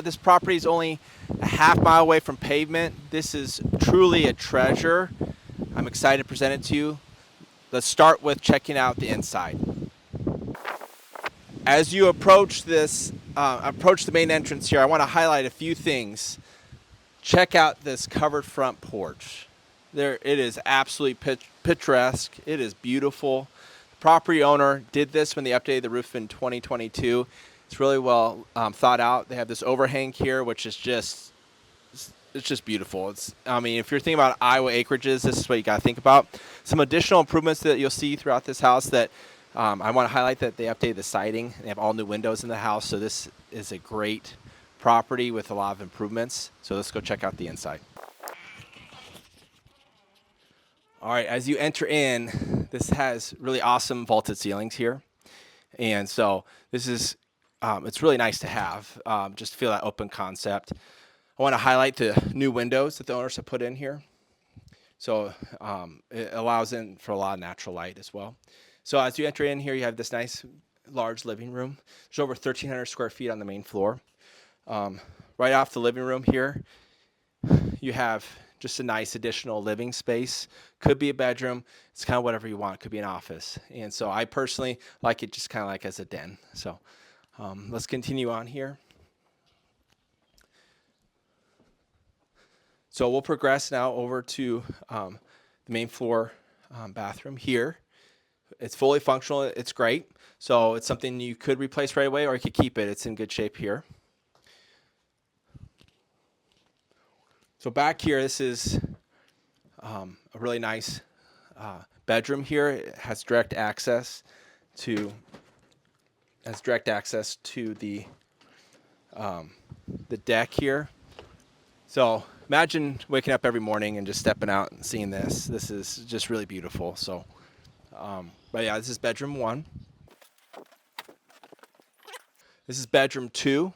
This property is only a half-mile away from pavement. This is truly a treasure. I'm excited to present it to you. Let's start with checking out the inside. As you approach the main entrance here, I want to highlight a few things. Check out this covered front porch. It is absolutely picturesque. It is beautiful. The property owner did this when they updated the roof in 2022. It's really well thought out. They have this overhang here, which is just beautiful. If you're thinking about Iowa acreages, this is what you got to think about. Some additional improvements that you'll see throughout this house that I want to highlight that they updated the siding. They have all new windows in the house, so this is a great property with a lot of improvements. So let's go check out the inside. All right, as you enter in, this has really awesome vaulted ceilings here. And so this is, it's really nice to have, just to feel that open concept. I want to highlight the new windows that the owners have put in here. So it allows in for a lot of natural light as well. So as you enter in here, you have this nice large living room. There's over 1,300 square feet on the main floor. Right off the living room here, you have just a nice additional living space. Could be a bedroom. It's kind of whatever you want. Could be an office. And so I personally like it just kind of like as a den. So let's continue on here. So we'll progress now over to the main floor bathroom here. It's fully functional. It's great. So it's something you could replace right away or you could keep it. It's in good shape here. So back here, this is a really nice bedroom here. It has direct access to the deck here. So imagine waking up every morning and just stepping out and seeing this. This is just really beautiful. So, but yeah, this is bedroom 1. This is bedroom 2.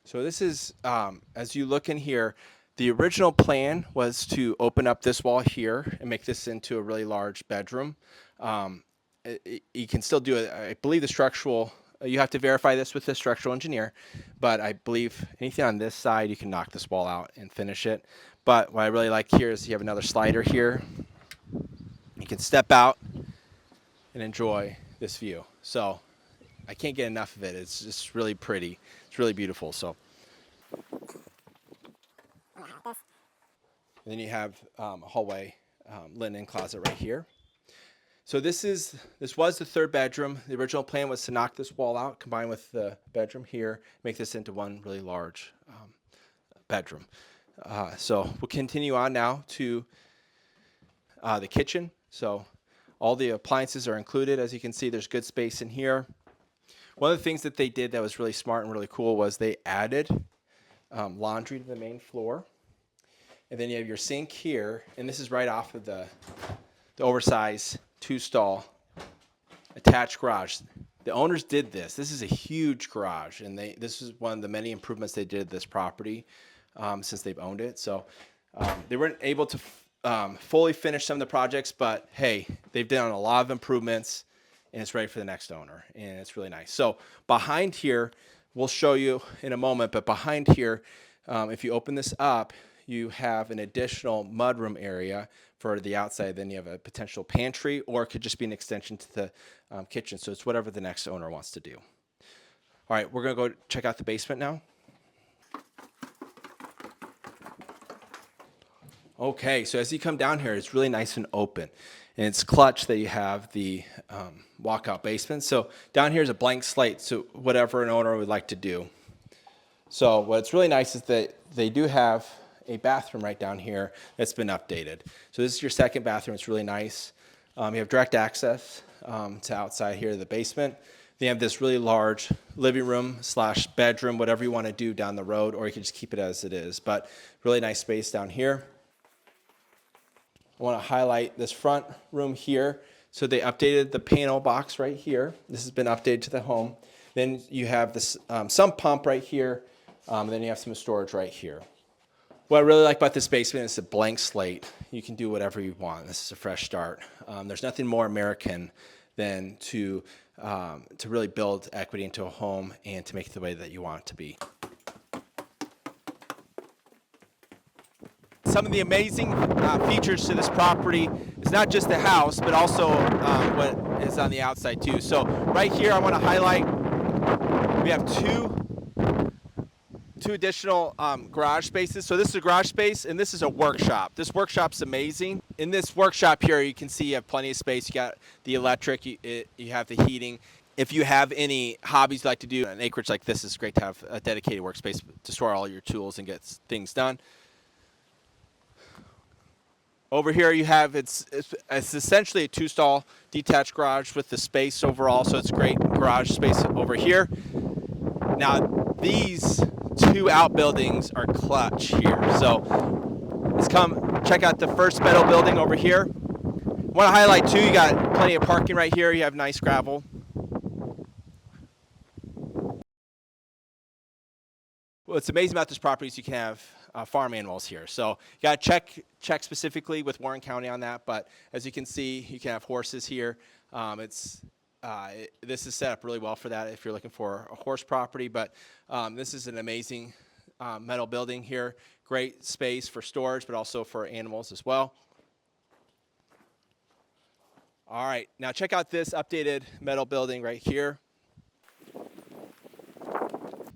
So this is, as you look in here, the original plan was to open up this wall here and make this into a really large bedroom. You can still do it. I believe the structural, you have to verify this with the structural engineer, but I believe anything on this side, you can knock this wall out and finish it. But what I really like here is you have another slider here. You can step out and enjoy this view. So I can't get enough of it. It's just really pretty. It's really beautiful. So then you have a hallway linen closet right here. So this was the 3rd bedroom. The original plan was to knock this wall out, combine with the bedroom here, make this into one really large bedroom. So we'll continue on now to the kitchen. So all the appliances are included. As you can see, there's good space in here. One of the things that they did that was really smart and really cool was they added laundry to the main floor. And then you have your sink here, and this is right off of the oversized 2-stall attached garage. The owners did this. This is a huge garage, and this is one of the many improvements they did to this property since they've owned it. So they weren't able to fully finish some of the projects, but hey, they've done a lot of improvements, and it's ready for the next owner, and it's really nice. So behind here, we'll show you in a moment, but behind here, if you open this up, you have an additional mudroom area for the outside. Then you have a potential pantry, or it could just be an extension to the kitchen. So it's whatever the next owner wants to do. All right, we're going to go check out the basement now. Okay, so as you come down here, it's really nice and open. And it's clutch that you have the walkout basement. So down here is a blank slate, so whatever an owner would like to do. So what's really nice is that they do have a bathroom right down here that's been updated. So this is your 2nd bathroom. It's really nice. You have direct access to outside here, the basement. They have this really large living room / bedroom, whatever you want to do down the road, or you can just keep it as it is. But really nice space down here. I want to highlight this front room here. So they updated the panel box right here. This has been updated to the home. Then you have this sump pump right here. Then you have some storage right here. What I really like about this basement is a blank slate. You can do whatever you want. This is a fresh start. There's nothing more American than to to really build equity into a home and to make it the way that you want it to be. Some of the amazing features to this property is not just the house, but also what is on the outside too. So right here, I want to highlight, we have two additional garage spaces. So this is a garage space and this is a workshop. This workshop's amazing. In this workshop here, you can see you have plenty of space. You got the electric, you have the heating. If you have any hobbies you like to do, an acreage like this is great to have a dedicated workspace to store all your tools and get things done. Over here you have, it's essentially a 2-stall detached garage with the space overall, so it's great garage space over here. Now these 2 outbuildings are clutch here. So let's come check out the first metal building over here. I want to highlight too, you got plenty of parking right here. You have nice gravel. What's amazing about this property is you can have farm animals here. So you got to check specifically with Warren County on that. But as you can see, you can have horses here. This is set up really well for that if you're looking for a horse property. But this is an amazing metal building here. Great space for storage, but also for animals as well. All right, now check out this updated metal building right here.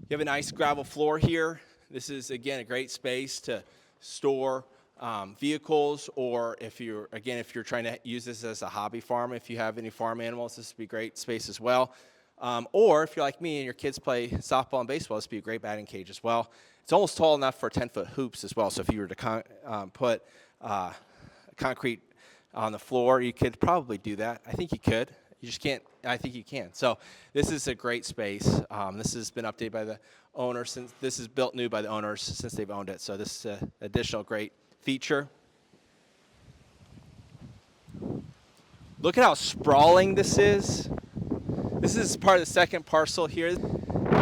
You have a nice gravel floor here. This is, again, a great space to store vehicles, or if you're trying to use this as a hobby farm, if you have any farm animals, this would be a great space as well. Or if you're like me and your kids play softball and baseball, this would be a great batting cage as well. It's almost tall enough for 10-foot hoops as well, so if you were to put concrete on the floor, you could probably do that. I think you could. You just can't. I think you can. So this is a great space. This has been updated by the owner since this is built new by the owners since they've owned it. So this is an additional great feature. Look at how sprawling this is. This is part of the second parcel here. It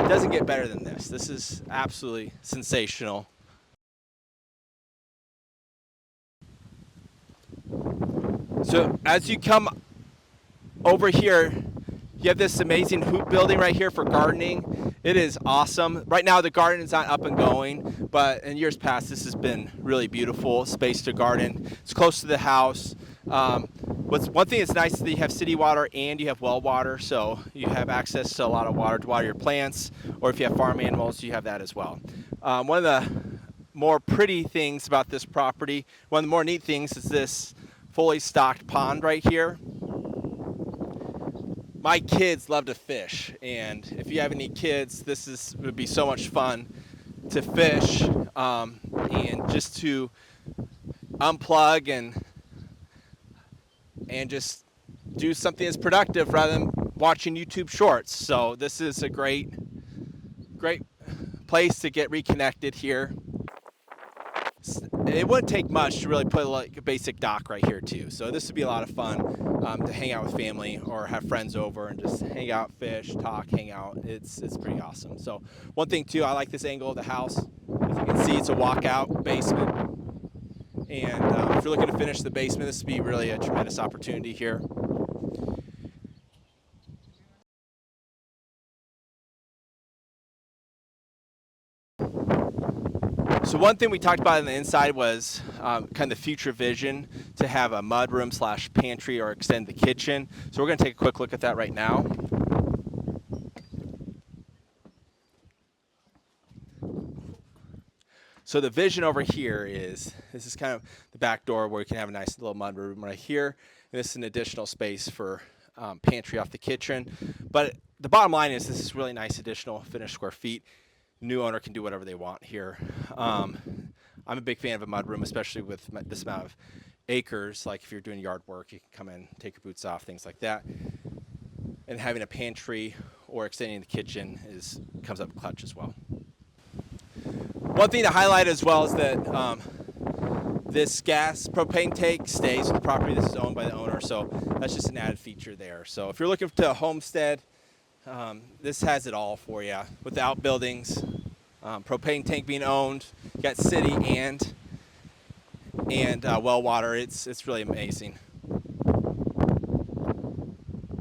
doesn't get better than this. This is absolutely sensational. So as you come over here, you have this amazing hoop building right here for gardening. It is awesome. Right now the garden is not up and going, but in years past this has been really beautiful space to garden. It's close to the house. One thing that's nice is that you have city water and you have well water, so you have access to a lot of water to water your plants, or if you have farm animals, you have that as well. One of the more pretty things about this property, one of the more neat things is this fully stocked pond right here. My kids love to fish, and if you have any kids, this would be so much fun to fish and just to unplug and just do something that's productive rather than watching YouTube shorts. So this is a great place to get reconnected here. It wouldn't take much to really put like a basic dock right here too. So this would be a lot of fun to hang out with family or have friends over and just hang out, fish, talk, hang out. It's pretty awesome. So one thing too, I like this angle of the house. As you can see, it's a walkout basement. And if you're looking to finish the basement, this would be really a tremendous opportunity here. So one thing we talked about on the inside was kind of the future vision to have a mudroom / pantry or extend the kitchen. So we're going to take a quick look at that right now. So the vision over here is, this is kind of the back door where you can have a nice little mudroom right here. And this is an additional space for pantry off the kitchen. But the bottom line is this is really nice additional finished square feet. New owner can do whatever they want here. I'm a big fan of a mudroom, especially with this amount of acres. Like if you're doing yard work, you can come in, take your boots off, things like that. And having a pantry or extending the kitchen comes up clutch as well. One thing to highlight as well is that this gas propane tank stays with the property. This is owned by the owner, so that's just an added feature there. So if you're looking to homestead, this has it all for you with the outbuildings, propane tank being owned, you got city and well water. It's really amazing.